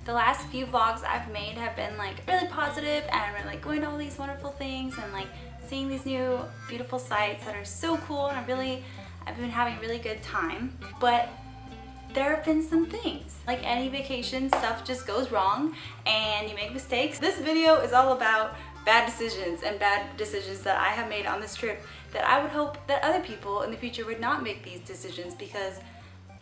The last few vlogs I've made have been like really positive, and we're like going to all these wonderful things and like seeing these new beautiful sights that are so cool, and I've been having a really good time. But there have been some things, like any vacation, stuff just goes wrong and you make mistakes. This video is all about bad decisions that I have made on this trip that I would hope that other people in the future would not make these decisions because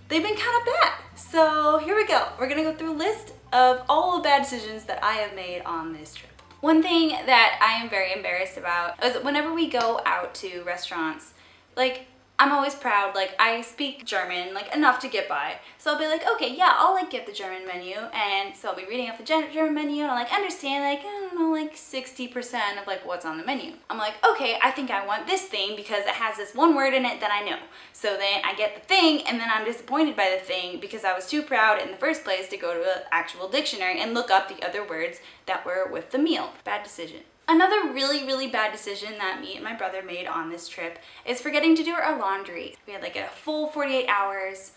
they've been kind of bad. So here we go. We're gonna go through a list of all the bad decisions that I have made on this trip. One thing that I am very embarrassed about is whenever we go out to restaurants, like I'm always proud, like I speak German, like enough to get by. So I'll be like, okay, yeah, I'll like get the German menu. And so I'll be reading off the German menu and I'll like understand like, I don't know, like 60% of like what's on the menu. I'm like, okay, I think I want this thing because it has this one word in it that I know. So then I get the thing and then I'm disappointed by the thing because I was too proud in the first place to go to an actual dictionary and look up the other words that were with the meal. Bad decision. Another really bad decision that me and my brother made on this trip is forgetting to do our laundry. We had like a full 48 hours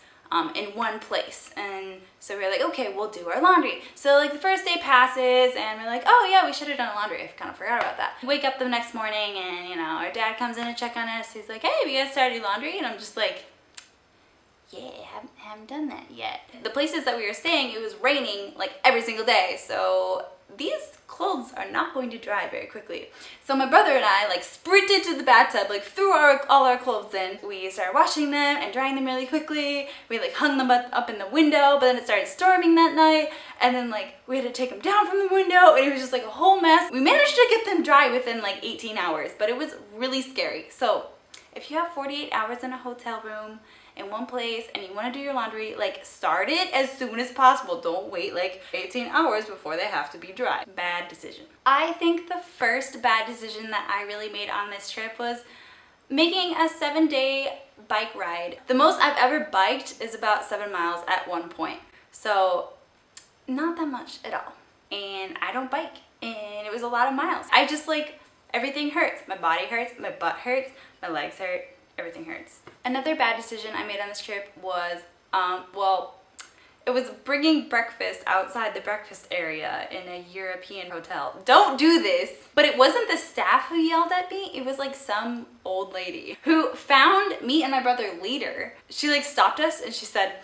in one place, and so we were like, okay, we'll do our laundry. So like the first day passes and we're like, oh yeah, we should have done laundry. I kind of forgot about that. We wake up the next morning and you know, our dad comes in to check on us. He's like, hey, have you guys started your laundry? And I'm just like, yeah, haven't done that yet. The places that we were staying, it was raining like every single day, so these clothes are not going to dry very quickly. So my brother and I like sprinted to the bathtub, like threw all our clothes in. We started washing them and drying them really quickly. We like hung them up in the window, but then it started storming that night, and then like we had to take them down from the window, and it was just like a whole mess. We managed to get them dry within like 18 hours, but it was really scary. So if you have 48 hours in a hotel room in one place and you want to do your laundry, like start it as soon as possible. Don't wait like 18 hours before they have to be dry. Bad decision. I think the first bad decision that I really made on this trip was making a 7-day bike ride. The most I've ever biked is about 7 miles at one point. So not that much at all. And I don't bike, and it was a lot of miles. I just like, everything hurts. My body hurts, my butt hurts, my legs hurt. Everything hurts. Another bad decision I made on this trip was, it was bringing breakfast outside the breakfast area in a European hotel. Don't do this. But it wasn't the staff who yelled at me. It was like some old lady who found me and my brother later. She like stopped us and she said,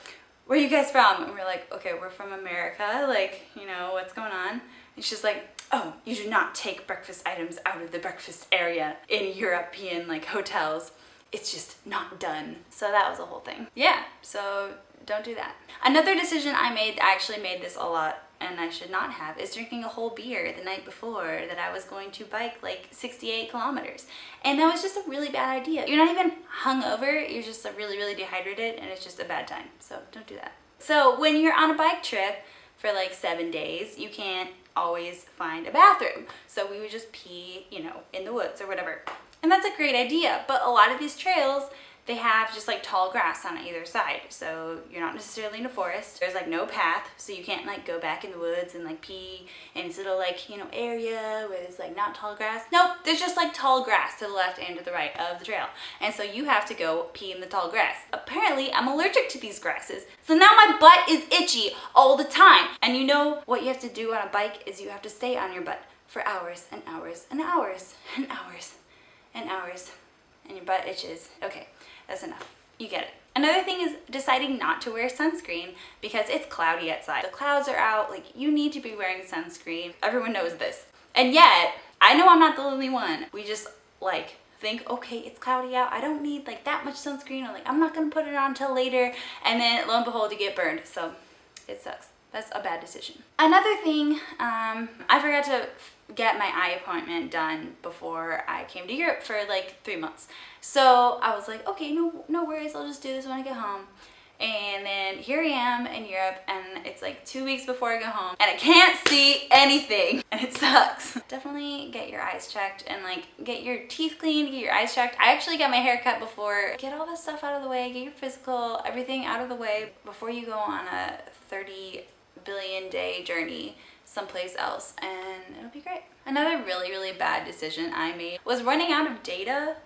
where are you guys from? And we're like, okay, we're from America. Like, you know, what's going on? And she's like, oh, you do not take breakfast items out of the breakfast area in European like hotels. It's just not done. So that was a whole thing. Yeah, so don't do that. Another decision I made, I actually made this a lot and I should not have, is drinking a whole beer the night before that I was going to bike like 68 kilometers. And that was just a really bad idea. You're not even hungover, you're just really dehydrated, and it's just a bad time. So don't do that. So when you're on a bike trip for like 7 days, you can't always find a bathroom. So we would just pee, you know, in the woods or whatever. And that's a great idea, but a lot of these trails, they have just like tall grass on either side. So you're not necessarily in a forest. There's like no path, so you can't like go back in the woods and like pee in this little like, you know, area where there's like not tall grass. Nope, there's just like tall grass to the left and to the right of the trail. And so you have to go pee in the tall grass. Apparently, I'm allergic to these grasses. So now my butt is itchy all the time. And you know what you have to do on a bike is you have to stay on your butt for hours and hours and hours and hours and hours, and your butt itches. Okay, that's enough. You get it. Another thing is deciding not to wear sunscreen because it's cloudy outside. The clouds are out, like you need to be wearing sunscreen. Everyone knows this. And yet, I know I'm not the only one. We just like think, okay, it's cloudy out. I don't need like that much sunscreen, or like I'm not gonna put it on until later. And then lo and behold, you get burned. So it sucks. That's a bad decision. Another thing, I forgot to get my eye appointment done before I came to Europe for like 3 months. So I was like, okay, no worries, I'll just do this when I get home. And then here I am in Europe, and it's like 2 weeks before I go home, and I can't see anything, and it sucks. Definitely get your eyes checked and like get your teeth cleaned, get your eyes checked. I actually got my hair cut before. Get all this stuff out of the way, get your physical, everything out of the way before you go on a 30 billion day journey someplace else, and it'll be great. Another really bad decision I made was running out of data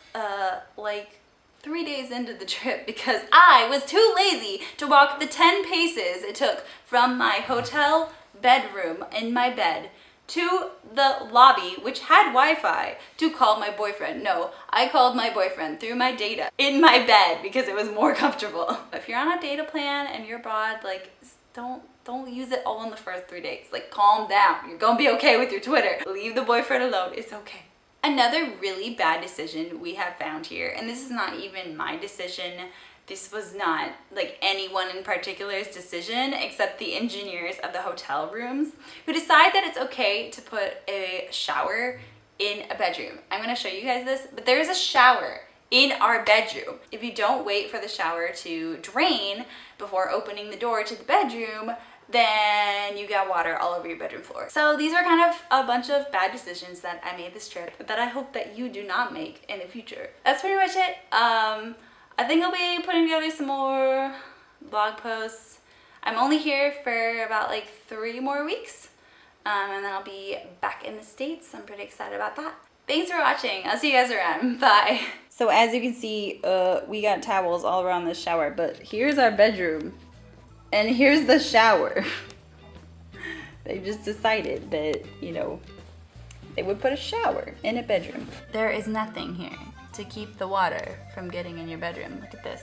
like 3 days into the trip because I was too lazy to walk the 10 paces it took from my hotel bedroom in my bed to the lobby, which had Wi-Fi, to call my boyfriend. No, I called my boyfriend through my data in my bed because it was more comfortable. If you're on a data plan and you're abroad, like, don't use it all in the first 3 days. Like, calm down. You're gonna be okay with your Twitter. Leave the boyfriend alone. It's okay. Another really bad decision we have found here, and this is not even my decision. This was not like anyone in particular's decision except the engineers of the hotel rooms who decide that it's okay to put a shower in a bedroom. I'm gonna show you guys this, but there is a shower in our bedroom. If you don't wait for the shower to drain before opening the door to the bedroom, then you got water all over your bedroom floor. So these are kind of a bunch of bad decisions that I made this trip that I hope that you do not make in the future. That's pretty much it. I think I'll be putting together some more blog posts. I'm only here for about like 3 more weeks, and then I'll be back in the States. I'm pretty excited about that. Thanks for watching. I'll see you guys around. Bye. So as you can see, we got towels all around the shower, but here's our bedroom. And here's the shower. They just decided that, you know, they would put a shower in a bedroom. There is nothing here to keep the water from getting in your bedroom. Look at this.